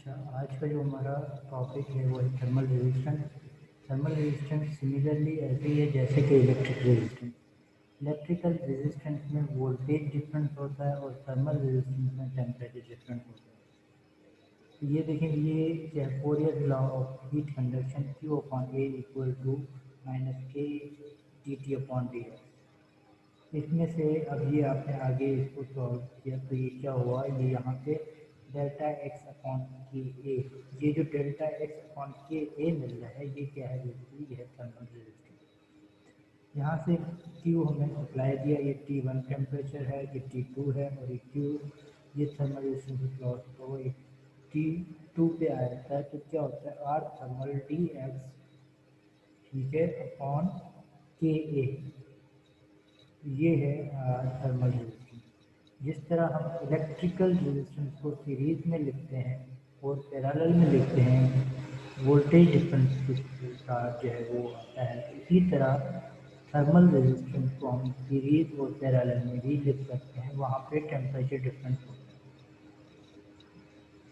अच्छा, आज का जो हमारा टॉपिक है वो है thermal resistance. Thermal resistance similarly ऐसे ही है जैसे कि इलेक्ट्रिक रेजिस्टेंस। इलेक्ट्रिकल रेजिस्टेंस में वोल्टेज डिफरेंस होता है और थर्मल रेजिस्टेंस में टेम्परेचर डिफरेंस होता है। तो ये देखेंगे, ये Fourier's law of heat conduction Q upon A equal to minus K D T upon D X. इसमें से अब ये आपने आगे इसको सॉल्व किया तो ये क्या हुआ, ये यहाँ पे डेल्टा एक्स अपॉन के ए, ये जो डेल्टा एक्स अपॉन के ए मिल रहा है ये क्या है, बेसिकली ये है थर्मल रेजिस्टेंस। यहाँ से Q हमने सप्लाई दिया, ये T1 टेम्परेचर है, ये T2 है और ये Q, ये थर्मल रेजिस्टेंस लॉस तो ये T2 पे आ जाता है। तो क्या होता है, आर थर्मल डी एक्स, ठीक है, अपॉन के ए, ये है थर्मल रेजिस्टेंस। जिस तरह हम इलेक्ट्रिकल रेजिस्टेंस को सीरीज में लिखते हैं और पैरेलल में लिखते हैं, वोल्टेज डिफरेंस के साथ जो है वो आता है, इसी तरह थर्मल रेजिस्टेंस को हम सीरीज और पैरेलल में भी लिख सकते हैं, वहाँ पे टेम्परेचर डिफरेंस होता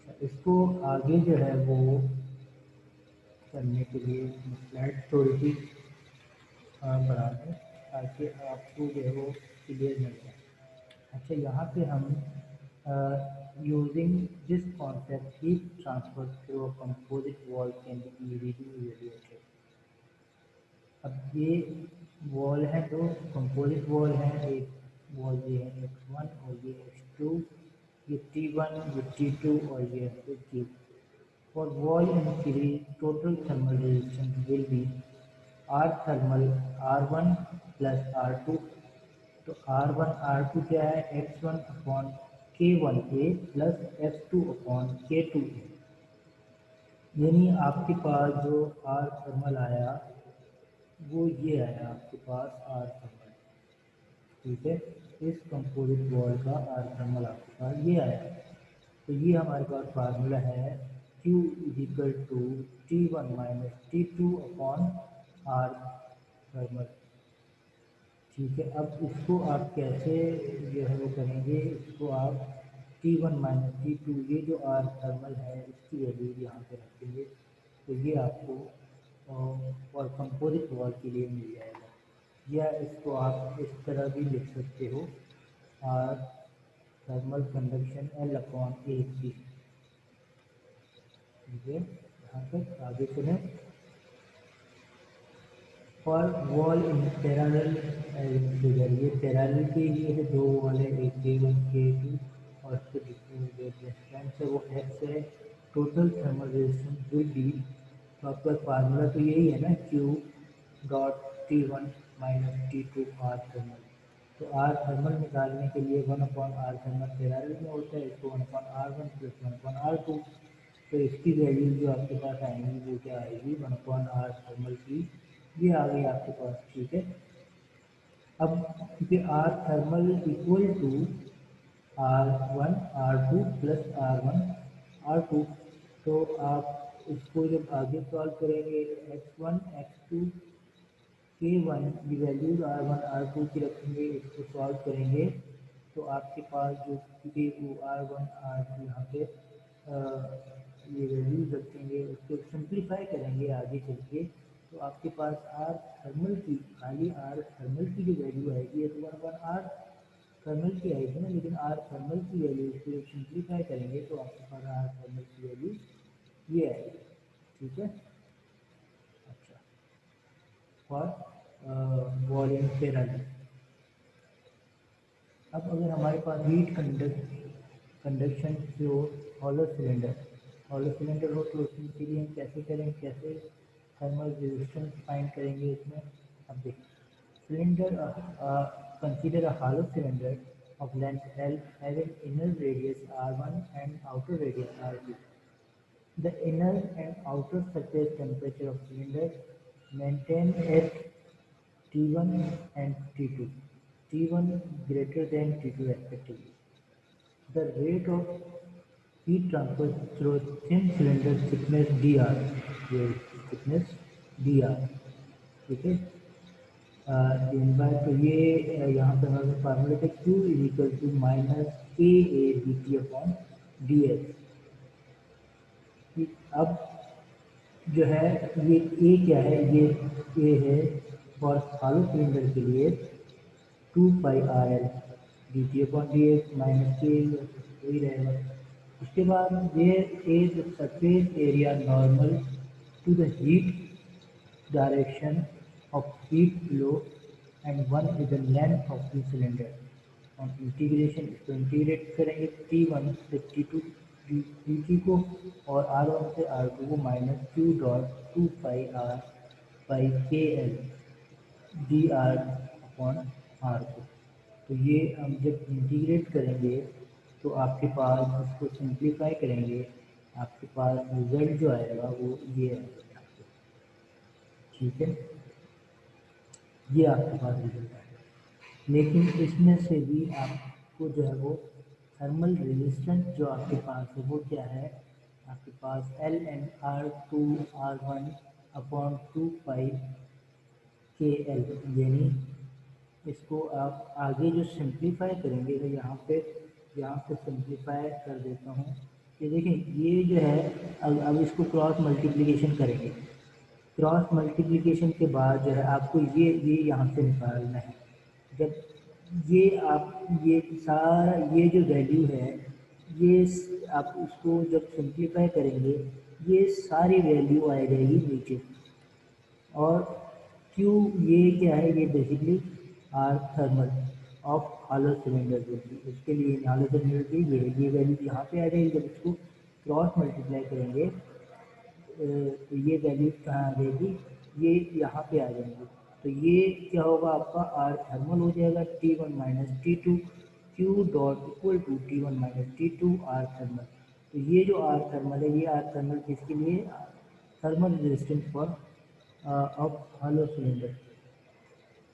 है। इसको आगे जो है वो करने के लिए स्लाइड थोड़ी सी बढ़ा दें ताकि आपको जो है वो क्लियर मिल जाए। अच्छा, यहाँ पे हम using this concept heat transfer through a composite wall can be easily evaluated. अब ये वॉल है, दो कंपोजिट वॉल है, एक वॉल ये है x1 और ये x2, ये T1, ये T2 और ये है Q। For wall in series, total thermal resistance will be R thermal R1 plus R2। तो R1 R2 क्या है, X1 upon K1A plus X2 upon K2A। यानी आपके पास जो R थर्मल आया वो ये आया आपके पास R थर्मल, ठीक है। इस कंपोजिट वॉल का R थर्मल आपके पास ये आया। तो ये हमारे पास फार्मूला है Q is equal to T1 minus T2 upon R thermal, ठीक है। अब इसको आप कैसे जो है वो करेंगे, इसको आप T1 माइनस T2, ये जो R थर्मल है इसकी वैल्यू यहाँ पे रखेंगे तो ये आपको और कंपोजिट वॉल के लिए मिल जाएगा। या इसको आप इस तरह भी लिख सकते हो, R thermal conduction L upon A C, ठीक है। यहाँ तक आगे चलें। और वॉल इन पैरेलल फिगर, ये पैरेलल के लिए है, दो वॉल है, एक K1 K2 और इसके डिस्टेंस है वो x है। Total thermal resistance will be, तो आपका फार्मूला तो यही है ना, Q dot T1 minus T2 R thermal. तो R थर्मल निकालने के लिए 1/R थर्मल पैरेलल में होता है, इसको 1/R1 प्लस 1/R2। तो इसकी वैल्यू जो आपके पास आएंगी वो क्या आएगी, 1/R थर्मल की ये आ गई आपके पास, ठीक है। अब क्योंकि R thermal equal to R1 R2 plus R1 R2, तो आप इसको जब आगे सॉल्व करेंगे x1 x2 K1 की वैल्यूज R1 R2 की रखेंगे, इसको सॉल्व करेंगे तो आपके पास जो वो R1 R2 यहाँ पे ये वैल्यूज रखेंगे, उसको सिंप्लीफाई करेंगे आगे चल के, तो आपके पास R थर्मल की, खाली R थर्मल की जो वैल्यू आएगी तो 1/R थर्मल की आएगी ना, लेकिन R थर्मल की वैल्यू इसको जब सिंप्लीफाई करेंगे तो आपके पास R थर्मल की वैल्यू ये आएगी, ठीक है। अच्छा, और वॉल इन पैरेलल। अब अगर हमारे पास हीट कंडक्शन जो हॉलो सिलेंडर हो तो उसके लिए हम कैसे करें, कैसे थर्मल रेजिस्टेंस फाइंड करेंगे इसमें। अब देखिए, cylinder consider a hollow cylinder of length L having inner radius R1 and outer radius R2. The inner and outer surface temperature of cylinder maintain at T1 and T2, T1 greater than T2 respectively. The rate of heat transfer through thin cylinder thickness dr, ये thickness dr, ठीक है। दिन bye तो ये यहाँ पे हमारे formula था Q is equal to minus K A D T upon D H. अब जो है ये ए क्या है, ये ए है फॉर हॉलो सिलेंडर के लिए 2πr D T upon D X minus के वही रहेगा। उसके बाद ये is surface area normal to the heat direction of heat flow and one is the length of the cylinder. On integration इसको integrate करेंगे T1 से T2 dt को और R1 से R2 को minus Q dot 2πr by K L D R upon R को। तो ये हम जब इंटीग्रेट करेंगे तो आपके पास इसको सिंप्लीफाई करेंगे, आपके पास रिजल्ट जो आएगा वो ये आएगा। ठीक है, ये आपके पास रिजल्ट आएगा। लेकिन इसमें से भी आपको जो है वो थर्मल रेजिस्टेंस जो आपके पास है वो क्या है, आपके पास L N R two R one upon 2 pi K L, यानी इसको आप आगे जो सिंप्लीफाई करेंगे तो यहाँ पे सिंप्लीफाई कर देता हूँ कि देखिए ये जो है अब इसको क्रॉस मल्टीप्लिकेशन करेंगे। क्रॉस मल्टीप्लिकेशन के बाद जो है आपको ये यहाँ से निकालना है। जब ये आप ये सारा ये जो वैल्यू है ये आप उसको जब सिंप्लीफाई करेंगे ये सारी वैल्यू आ जाएगी नीचे। और क्यू ये क्या है, ये basically R thermal of hollow cylinder होगी, इसके लिए हॉलो सिलेंडर की ये वैल्यू यहाँ पे आ जाएगी। जब इसको क्रॉस मल्टीप्लाई करेंगे तो ये वैल्यू कहाँ आ जाएगी, ये यहाँ पे आ जाएंगे। तो ये क्या होगा आपका आर थर्मल हो जाएगा T1 minus T2 Q dot equal to T1 minus T2 R thermal. तो ये जो आर थर्मल है ये आर थर्मल किसके लिए, thermal resistance for of hollow cylinder.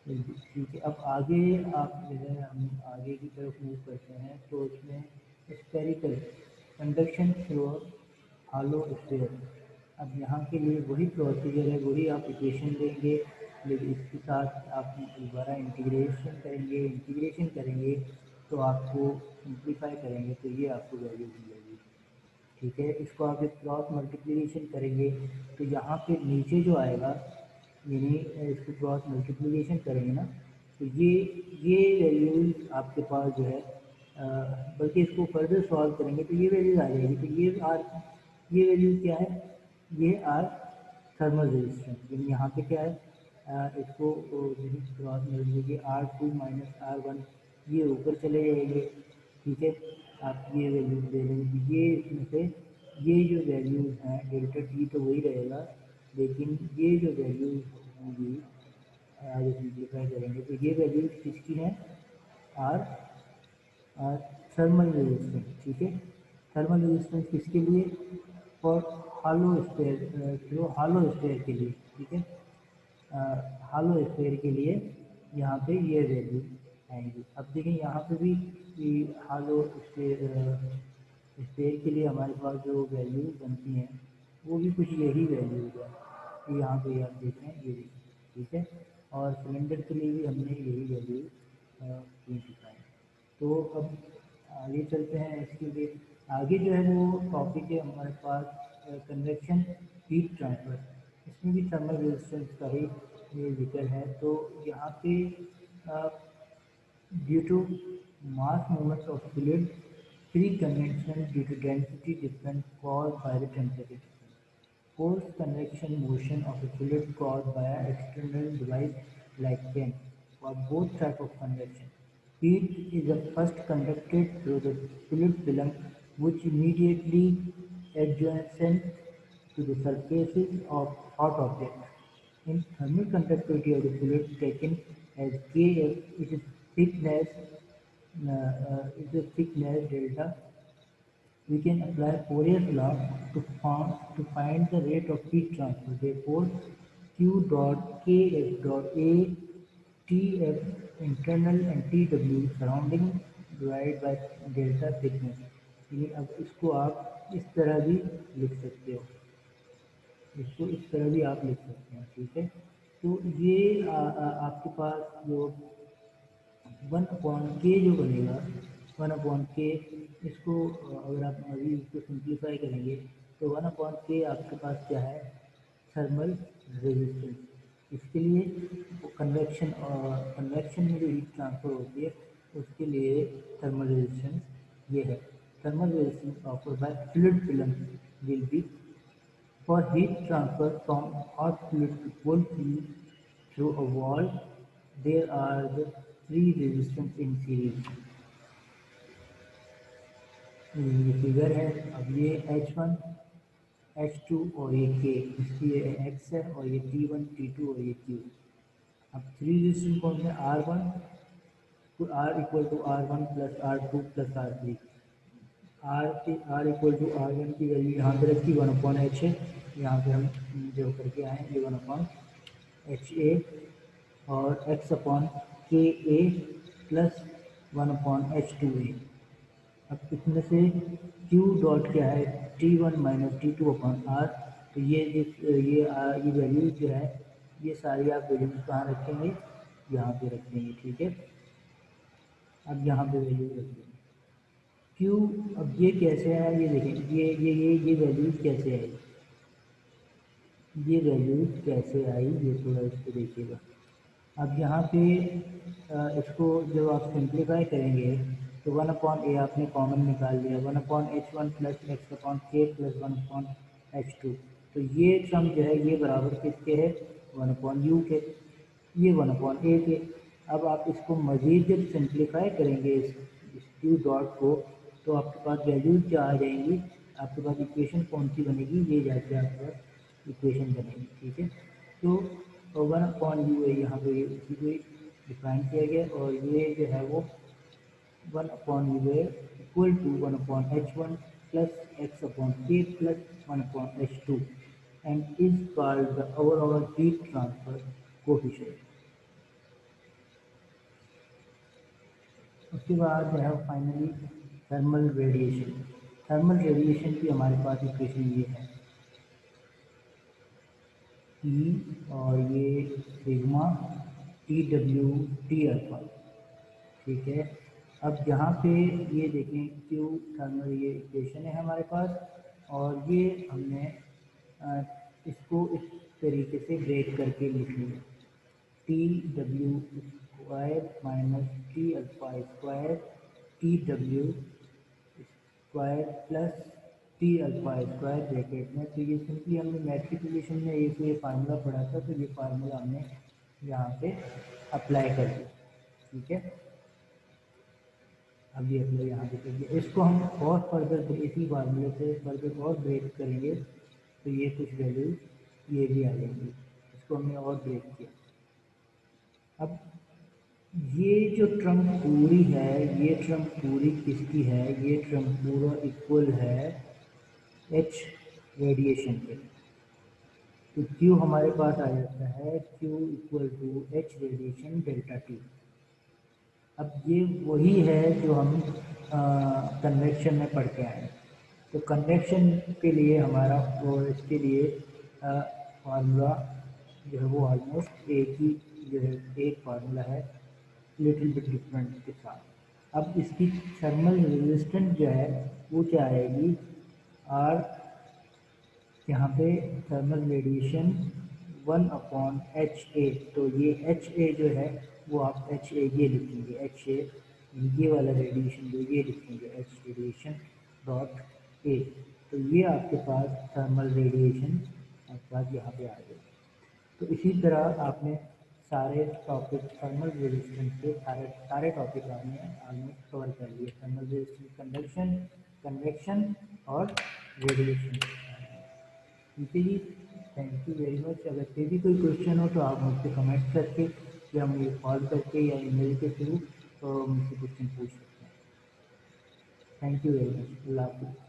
ठीक है, अब आगे आप जो है हम आगे की तरफ मूव करते हैं तो इसमें spherical conduction through hollow sphere. अब यहाँ के लिए वही प्रोसीजर है, वही आप इक्वेशन लेंगे, लेकिन इसके साथ आप दोबारा इंटीग्रेशन करेंगे तो आपको सिंप्लीफाई करेंगे तो ये आपको वैल्यू मिलेगी। ठीक है, इसको आप जब क्रॉस मल्टीप्लिकेशन करेंगे तो यहाँ पे नीचे जो आएगा, यानी इसको क्रॉस मल्टीप्लिकेशन करेंगे ना तो ये वैल्यूज आपके पास जो है बल्कि इसको फर्दर सॉल्व करेंगे तो ये वैल्यूज आ जाएगी। तो ये वैल्यू क्या है, ये आर थर्मल रेजिस्टेंस, यानी यहाँ पे क्या है इसको cross multiplication R2 minus R1 ये ऊपर चले जाएंगे। ठीक है, आप ये वैल्यू दे लेंगे, ये इसमें से ये जो वैल्यूज हैं डेल्टा टी तो वही रहेगा, लेकिन ये जो वैल्यूज होंगी आगे सिंप्लीफाई करेंगे तो ये वैल्यूज किसकी हैं, आर थर्मल रेजिस्टेंस। ठीक है, थर्मल रेजिस्टेंस किसके लिए, फॉर हॉलो स्फीयर, जो हॉलो स्फीयर के लिए। ठीक है, हॉलो स्फीयर के लिए यहाँ पे ये वैल्यू आएंगी। अब देखिए यहाँ पे भी हॉलो स्फीयर के लिए हमारे पास जो वैल्यू बनती हैं वो भी कुछ यही वैल्यू होगा, तो यहाँ पे आप देखें ये देखिए। ठीक है, और सिलेंडर के लिए भी हमने यही वैल्यू की दिखाई। तो अब आगे चलते हैं, इसके लिए आगे जो है वो टॉपिक है हमारे पास कन्वेक्शन हीट ट्रांसफ़र। इसमें भी थर्मल रेजिस्टेंस का ही ये जिक्र है। तो यहाँ पे due to mass movements of fluid, free convection due to density difference caused by the temperature difference. Forced convection motion of a fluid caused by an external device like fan. For both types of convection, heat is first conducted through the fluid film, which immediately adjacent to the surfaces of hot objects. In thermal conductivity of the fluid taken as Kf, it is thickness delta. We can apply Fourier's law to find the rate of heat transfer. Therefore, Q dot Kf dot A Tf internal and Tw surrounding divided by delta thickness। यानी अब इसको आप इस तरह भी लिख सकते हो, इसको इस तरह भी आप लिख सकते हैं। ठीक है, तो ये आपके पास जो 1/k जो बनेगा 1/k, इसको अगर आप अभी इसको सिंप्लीफाई करेंगे तो 1/k आपके पास क्या है, थर्मल रेजिस्टेंस। इसके लिए कन्वेक्शन और कन्वेक्शन में जो हीट ट्रांसफ़र होती है उसके लिए थर्मल रेजिस्टेंस ये है। Thermal resistance offered by fluid film will be for heat transfer from hot fluid to cold fluid through a wall. There are the three resistance in series. ये figure है। अब ये H1, H2 और ये K, इसकी ये X है और ये T1, T2 और ये Q। अब थ्री रेजिस्टेंस कौन से, R1 to R equal to R1 plus R2 plus R3। R equal to R1 की वैल्यू यहाँ पे रखी 1/h है, यहाँ पे हम जो करके आए ये 1/HA और x/KA प्लस 1/H2A। अब इसमें से Q डॉट क्या है, T1 माइनस T2/R। तो ये वैल्यू जो है ये सारी आप वैल्यूज कहाँ रखेंगे, यहाँ पे रखेंगे, ठीक है। अब यहाँ पे वैल्यू रखेंगे Q। अब ये कैसे आया ये देखें, ये वैल्यूज कैसे आई, ये वैल्यूज कैसे आई ये थोड़ा इसको देखिएगा। अब यहाँ पे इसको जब आप सिंप्लीफाई करेंगे तो 1/A आपने कॉमन निकाल लिया, 1/H1 plus x/K plus 1/H2। तो ये सम जो है ये बराबर किसके है, 1/U के, ये 1/A के। अब आप इसको मज़ीद जब सिंप्लीफाई करेंगे इस Q डॉट को तो आपके पास वैल्यूज क्या आ जाएंगी, आपके पास इक्वेशन कौन सी बनेगी, ये जाके आपके पास इक्वेशन बनेगी, ठीक है। तो 1/U है, यहाँ पे इसी को डिफाइन किया गया और ये जो है वो 1/U है equal to 1/H1 plus x/K plus 1/H2 and is called the overall heat transfer coefficient. उसके बाद जो है finally thermal radiation. Thermal radiation की हमारे पास इक्वेशन ये है E और ये सिग्मा TW T अल्फा, ठीक है। अब यहाँ पे ये देखें Q थर्मल ये इक्वेशन है हमारे पास और ये हमने इसको इस तरीके से ब्रेक करके लिख लिया, TW square minus T alpha square TW square plus T alpha square bracket में। तो ये सिंपली हमने मैट्रिकुलेशन में ये फार्मूला पढ़ा था, तो ये फार्मूला हमने यहाँ पे अप्लाई कर दिया, ठीक है। अब ये अप्लाई यहाँ पे कर दिया, इसको हम और फर्दर इसी फार्मूले से फर्दर और ब्रेक करेंगे तो ये कुछ वैल्यू ये भी आ जाएंगी, इसको हमने और ब्रेक किया। अब ये जो टर्म पूरी है, ये टर्म पूरी किसकी है, ये टर्म पूरा इक्वल है H रेडिएशन के। तो Q हमारे पास आ जाता है Q equal to H radiation delta T। अब ये वही है जो हम कन्वेक्शन में पढ़ के आए। तो कन्वेक्शन के लिए हमारा और इसके लिए फार्मूला जो है वो ऑलमोस्ट एक ही जो है एक फार्मूला है, लिटिल बिट डिफरेंट के साथ। अब इसकी थर्मल रेजिस्टेंस जो है वो क्या आएगी, R यहाँ पे थर्मल रेडिएशन 1/HA। तो ये HA जो है वो आप HA ये लिखेंगे, HA ये वाला रेडिएशन जो ये लिखेंगे H रेडिएशन डॉट A। तो ये आपके पास थर्मल रेडिएशन आपके पास यहाँ पे आ गया। तो इसी तरह आपने सारे टॉपिक थर्मल रेजिस्टेंस के सारे टॉपिक आपने ऑलमोस्ट कवर कर लिए, थर्मल रेजिस्टेंस, कंडक्शन, कन्वेक्शन और रेडिएशन, ठीक है जी। Thank you very much. अगर फिर भी कोई क्वेश्चन हो तो आप मुझसे कमेंट करके या मुझे कॉल करके या ईमेल के थ्रू तो मुझसे क्वेश्चन पूछ सकते हैं। Thank you very much. अल्लाह हाफिज़।